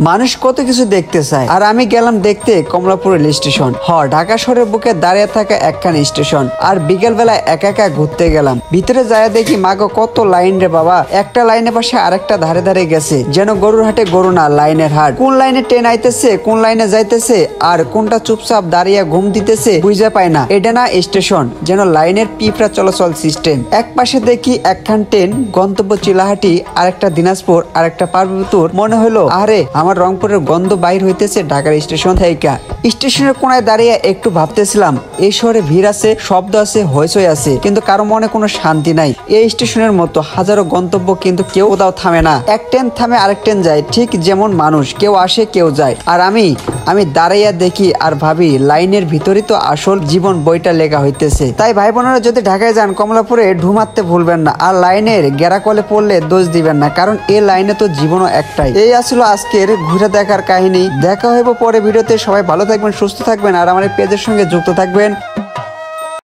মানুষ কত কিছু দেখতে চায়, আর আমি গেলাম দেখতে কমলাপুর রেল স্টেশন। ঢাকা শহরের বুকে দাঁড়িয়ে থাকা একখান স্টেশন। আর বিকেল বেলা একা একা ঘুরতে গেলাম। ভিতরে যায় দেখি মাগো কত লাইন রে বাবা। একটা লাইনের পাশে আরেকটা ধারে ধারে গেছে, যেন গরুর হাটে গরু না, লাইনের হাট। কোন লাইনে ট্রেন আইতেছে, কোন লাইনে যাইতেছে, আর কোনটা চুপচাপ দাঁড়িয়ে ঘুম দিতেছে বুঝে পায় না। এটা না স্টেশন, যেন লাইনের পিঁপড়া চলাচল সিস্টেম। এক পাশে দেখি একখান ট্রেন, গন্তব্য চিলাহাটি, আরেকটা দিনাজপুর, আরেকটা পার্বতীপুর। মনে হলো আরে আমার রংপুরের গন্ধ বাইর হইতেছে ঢাকার স্টেশন থেকে। স্টেশনের কোনায় দাঁড়িয়ে একটু ভাবতেছিলাম, এই শহরে ভিড় আছে, শব্দ আছে, হইচই আছে, কিন্তু কারো মনে কোনো শান্তি নাই। এই স্টেশনের মতো হাজারো গন্তব্য, কিন্তু কেউ কোথাও থামে না। এক ট্রেন থামে আরেক ট্রেন যায়, ঠিক যেমন মানুষ, কেউ আসে কেউ যায়। আর আমি দাঁড়াইয়া দেখি আর ভাবি, লাইনের ভিতরই তো আসল জীবন বইটা লেখা হইতেছে। তাই ভাই বোনেরা যদি ঢাকায় যান, কমলাপুরে ঢুমাতে ভুলবেন না, আর লাইনের গেরাকলে পড়লে দোষ দিবেন না, কারণ এই লাইনে তো জীবনও একটাই। এই আসলে আজকের ঘুরে দেখার কাহিনী। দেখা হইব পরে ভিডিওতে। সবাই ভালো থাকবেন, সুস্থ থাকবেন, আর আমার পেজের সঙ্গে যুক্ত থাকবেন।